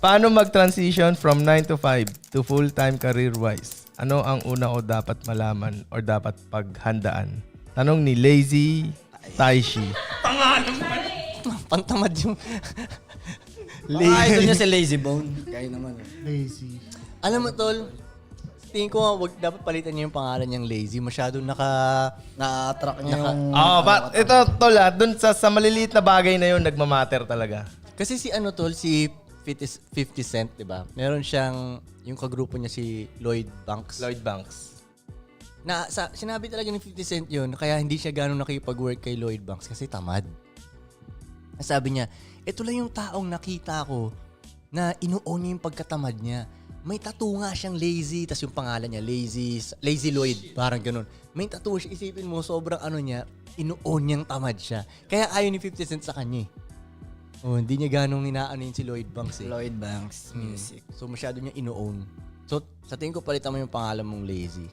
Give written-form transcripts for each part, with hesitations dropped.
Paano mag-transition from 9 to 5 to full-time career-wise? Ano ang una ko dapat malaman or dapat paghandaan? Tanong ni Lazy Taishi. Pantamad yung... Idol niya si Lazy Bone. Kaya naman. Lazy. Alam mo, tol, tingin ko nga, dapat palitan niya yung pangalan niyang Lazy. Masyado Na-attract niya yung... Ito, tol, dun sa maliliit na bagay na yun, nagmamatter talaga. Kasi si ano, tol, si 50 Cent, di ba? Meron siyang, yung kagrupo niya si Lloyd Banks. Lloyd Banks. Sinabi talaga ni 50 Cent yun, kaya hindi siya ganun nakipag-work kay Lloyd Banks kasi tamad. Sabi niya, ito lang yung taong nakita ko na inuon niya yung pagkatamad niya. May tattoo nga siyang Lazy, tas yung pangalan niya, Lazy Lloyd, parang ganun. May tattoo siya, isipin mo, sobrang ano niya, inuon niyang tamad siya. Kaya ayaw ni 50 Cent sa kanya. Hindi niya ganong inaano yun si Lloyd Banks eh. Lloyd Banks Music. So masyado niya inuon. So sa tingin ko palitan mo yung pangalan mong Lazy.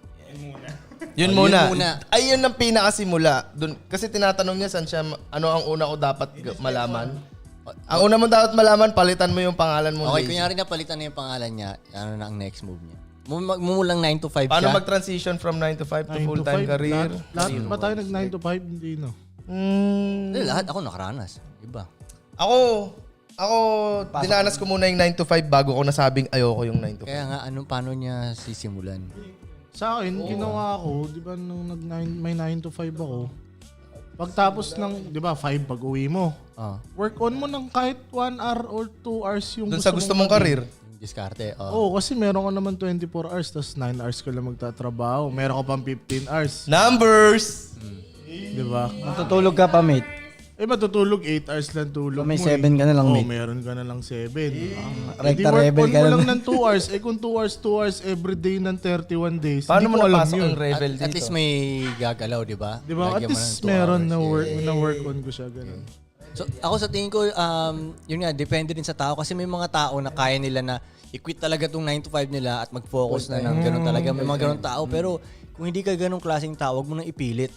Yun muna. Ay, yun ang pinakasimula. Dun, kasi tinatanong niya saan siya, ano ang una ko dapat malaman. Ang una mo dapat malaman, palitan mo yung pangalan mo. Okay, Lazy. kunyari na palitan na yung pangalan niya, ano na ang next move niya? Mumulang 9 to 5 Paano siya. mag-transition from 9 to 5 to 9 to full-time 5. career? Lahat ba tayo nag 9 to 5? Hindi, no? Lahat ako nakaranas. Iba. Ako, dinanas ko muna yung 9 to 5 bago ko nasabing ayoko yung 9 to 5. Kaya nga, paano niya sisimulan? Sa akin, ginawa ko, di ba nung may 9 to 5 ako, pagtapos ng, di ba, 5 pag uwi mo, work on mo ng kahit 1 hour or 2 hours yung Doon sa gusto mong career. Yung diskarte. Oo, kasi meron ka naman 24 hours, tapos 9 hours ka lang magtatrabaho. Meron ka pang 15 hours. Numbers! Di ba? Matutulog ka pa, mate. Matutulog 8 hours lang tulog May mo. 7 ka na lang, Oo, mate. meron ka na lang 7. Rekta work rebel on ka mo na lang lang. ng 2 hours. Kung 2 hours every day ng 31 days, Paano hindi mo ko alam napasok yun. yung rebel dito? At least may gagalaw, di ba? Di ba? At Lagyan mo least ng 2 meron hours. na work on ko siya. Ganun. So, ako sa tingin ko, yun nga, depende din sa tao. Kasi may mga tao na kaya nila na i-quit talaga tong 9 to 5 nila at mag-focus na ng ganun talaga. May mga ganun tao. Pero kung hindi ka ganung klaseng tao, huwag mo nang ipilit.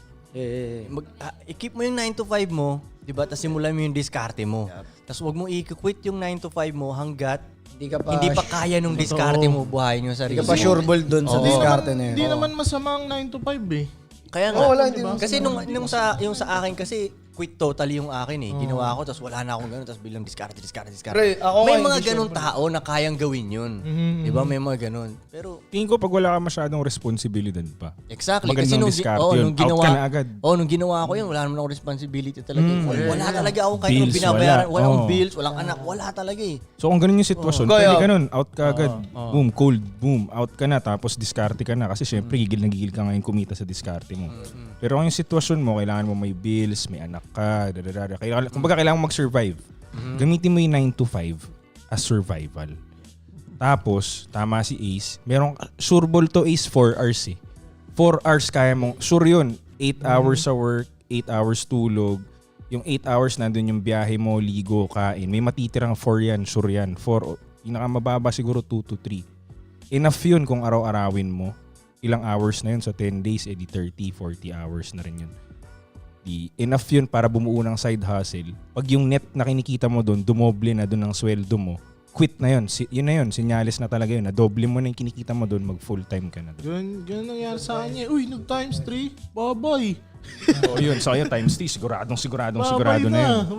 I-keep mo yung 9 to 5 mo, di ba? Tapos simulan mo yung diskarte mo. Tapos huwag mo i-quit yung 9 to 5 mo hanggat hindi pa kaya nung diskarte mo buhayin yung sarili. Hindi ka pa sureball doon sa diskarte na yun. Hindi naman masama ang 9 to 5 eh. Kaya nga. wala, hindi Kasi yung sa akin kasi quit totally yung akin eh. Ginawa ko tapos wala na akong ganun tapos bilang diskarte. Pre, ako May nga, mga hindi ganun tao na kayang gawin yun. Di ba? May mga ganun. Pero Tingin ko pag wala ka masyadong responsibilidad pa. exactly. Magandang Kasi diskarte yun. Out ka na agad. nung ginawa ko yun, wala naman akong responsibility talaga. Wala talaga ako kahit Bills, anong binabayaran. wala. Wala akong Oo. bills, walang anak. Wala talaga eh. So kung ganun yung sitwasyon, Kaya- pwede ka nun. Out ka agad. Boom, cold. Boom, out ka na. Tapos diskarte ka na. Kasi syempre, gigil na gigil ka ngayon kumita sa diskarte mo. Pero kung yung sitwasyon mo, kailangan mo may bills, may anak ka, kumbaga kailangan mo mag-survive. Gamitin mo yung 9 to 5 as survival. Tapos, tama si Ace, merong sureball to Ace 4 hours eh. 4 hours kaya mo, sure yun, 8 hours sa work, 8 hours tulog, yung 8 hours nandun yung biyahe mo, ligo, kain. May matitirang 4 yan, sure yan. 4, pinakamababa siguro 2 to 3. Enough yun kung araw-arawin mo. Ilang hours na yun sa 10 days, edi 30, 40 hours na rin yun. Enough yun para bumuo ng side hustle. Pag yung net na kinikita mo doon, dumoble na doon ang sweldo mo, quit na yun. Yun na yun, sinyalis na talaga yun. Na doble mo na yung kinikita mo doon, mag full time ka na doon. Ganun nangyari sa kanya. Uy, nag times 3. Bye-bye. So yun, times 3, sigurado Bye-bye na yun. na.